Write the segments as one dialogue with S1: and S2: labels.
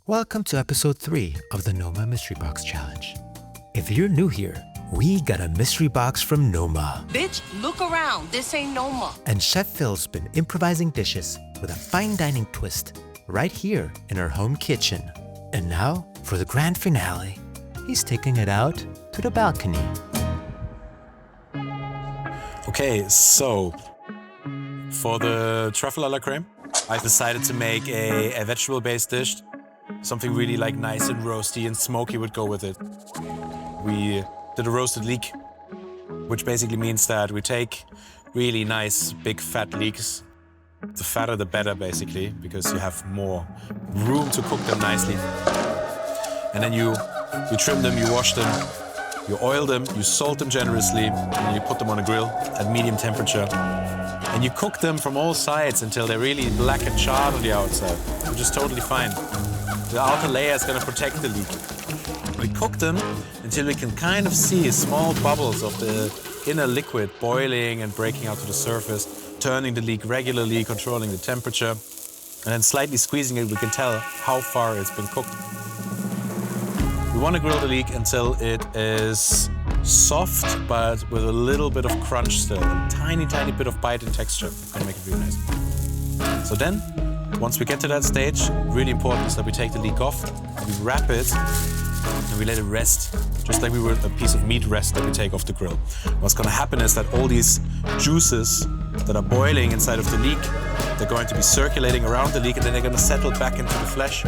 S1: Welcome to episode 3 of the Noma Mystery Box Challenge. If you're new here, we got a mystery box from Noma.
S2: Bitch, look around. This ain't Noma.
S1: And Chef Phil's been improvising dishes with a fine dining twist right here in our home kitchen. And now, for the grand finale, he's taking it out to the balcony.
S3: Okay, so for the truffle à la crème, I decided to make a vegetable-based dish. Something really like nice and roasty and smoky would go with it. We did a roasted leek, which basically means that we take really nice big fat leeks. The fatter the better basically, because you have more room to cook them nicely. And then you trim them, you wash them, you oil them, you salt them generously, and you put them on a grill at medium temperature. And you cook them from all sides until they're really black and charred on the outside, which is totally fine. The outer layer is going to protect the leek. We cook them until we can kind of see small bubbles of the inner liquid boiling and breaking out to the surface, turning the leek regularly, controlling the temperature, and then slightly squeezing it, we can tell how far it's been cooked. We want to grill the leek until it is soft, but with a little bit of crunch still, a tiny, tiny bit of bite and texture. It's going to make it really nice. So then, once we get to that stage, really important is that we take the leek off, we wrap it, and we let it rest, just like we would a piece of meat rest that we take off the grill. What's going to happen is that all these juices that are boiling inside of the leek, they're going to be circulating around the leek, and then they're going to settle back into the flesh,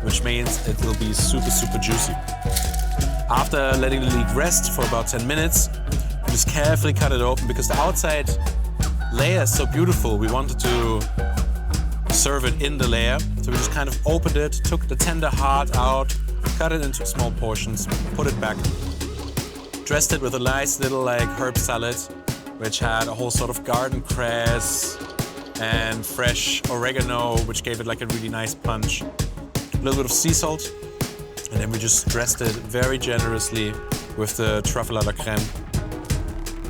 S3: which means it will be super, super juicy. After letting the leek rest for about 10 minutes, we just carefully cut it open because the outside layer is so beautiful. We wanted to serve it in the layer. So we just kind of opened it, took the tender heart out, cut it into small portions, put it back. Dressed it with a nice little herb salad, which had a whole sort of garden cress and fresh oregano, which gave it a really nice punch. A little bit of sea salt, and then we just dressed it very generously with the truffle à la crème.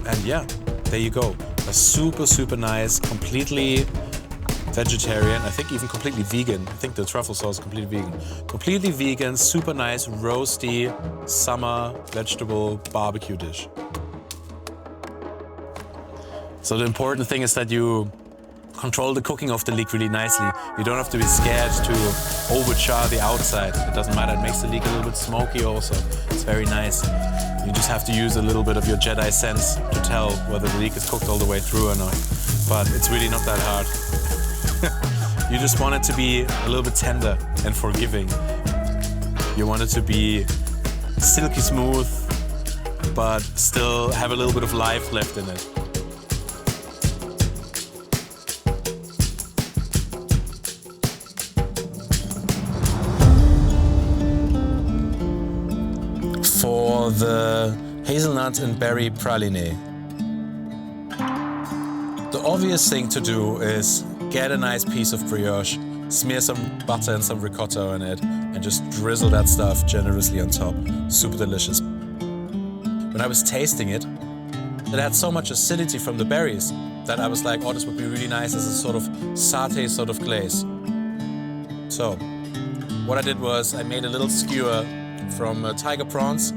S3: And yeah, there you go. A super, super nice, completely vegetarian, I think even completely vegan. I think the truffle sauce is completely vegan. Completely vegan, super nice, roasty, summer vegetable barbecue dish. So the important thing is that you control the cooking of the leek really nicely. You don't have to be scared to overchar the outside. It doesn't matter, it makes the leek a little bit smoky also. It's very nice. You just have to use a little bit of your Jedi sense to tell whether the leek is cooked all the way through or not. But it's really not that hard. You just want it to be a little bit tender and forgiving. You want it to be silky smooth, but still have a little bit of life left in it. For the hazelnut and berry praline, the obvious thing to do is get a nice piece of brioche, smear some butter and some ricotta on it, and just drizzle that stuff generously on top. Super delicious. When I was tasting it, it had so much acidity from the berries that I was like, oh, this would be really nice as a sort of satay sort of glaze. So, what I did was I made a little skewer from tiger prawns.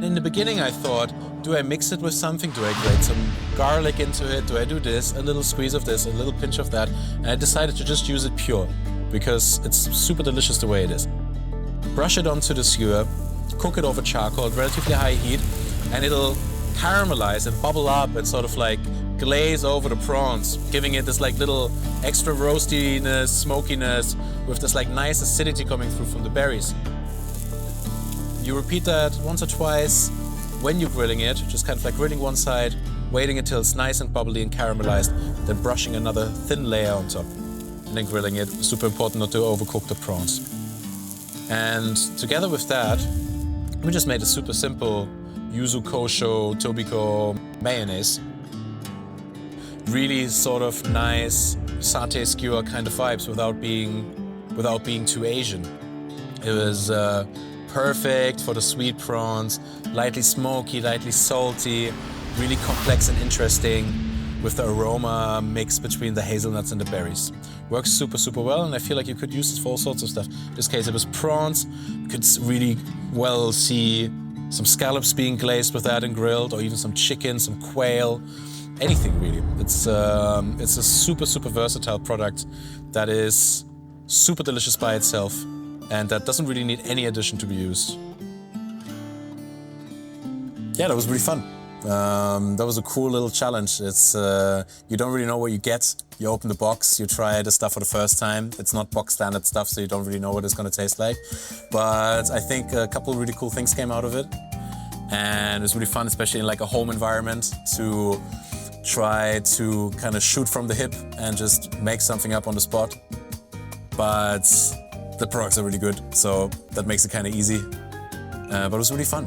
S3: In the beginning I thought, do I mix it with something? Do I grate some garlic into it? Do I do this? A little squeeze of this, a little pinch of that. And I decided to just use it pure because it's super delicious the way it is. Brush it onto the skewer, cook it over charcoal at relatively high heat, and it'll caramelize and bubble up and sort of glaze over the prawns, giving it this little extra roastiness, smokiness, with this nice acidity coming through from the berries. You repeat that once or twice. When you're grilling it, just kind of grilling one side, waiting until it's nice and bubbly and caramelized, then brushing another thin layer on top, and then grilling it. Super important not to overcook the prawns. And together with that, we just made a super simple Yuzu-tobiko mayonnaise. Really sort of nice satay skewer kind of vibes without being too Asian. It was perfect for the sweet prawns, lightly smoky, lightly salty, really complex and interesting with the aroma mix between the hazelnuts and the berries. Works super, super well, and I feel like you could use this for all sorts of stuff. In this case, it was prawns. You could really well see some scallops being glazed with that and grilled, or even some chicken, some quail, anything really. It's a super, super versatile product that is super delicious by itself, and that doesn't really need any addition to be used. Yeah, that was really fun. That was a cool little challenge. It's you don't really know what you get. You open the box, you try the stuff for the first time. It's not box standard stuff, so you don't really know what it's gonna taste like. But I think a couple really cool things came out of it. And it was really fun, especially in like a home environment, to try to kind of shoot from the hip and just make something up on the spot. But the products are really good, so that makes it kind of easy. But it was really fun.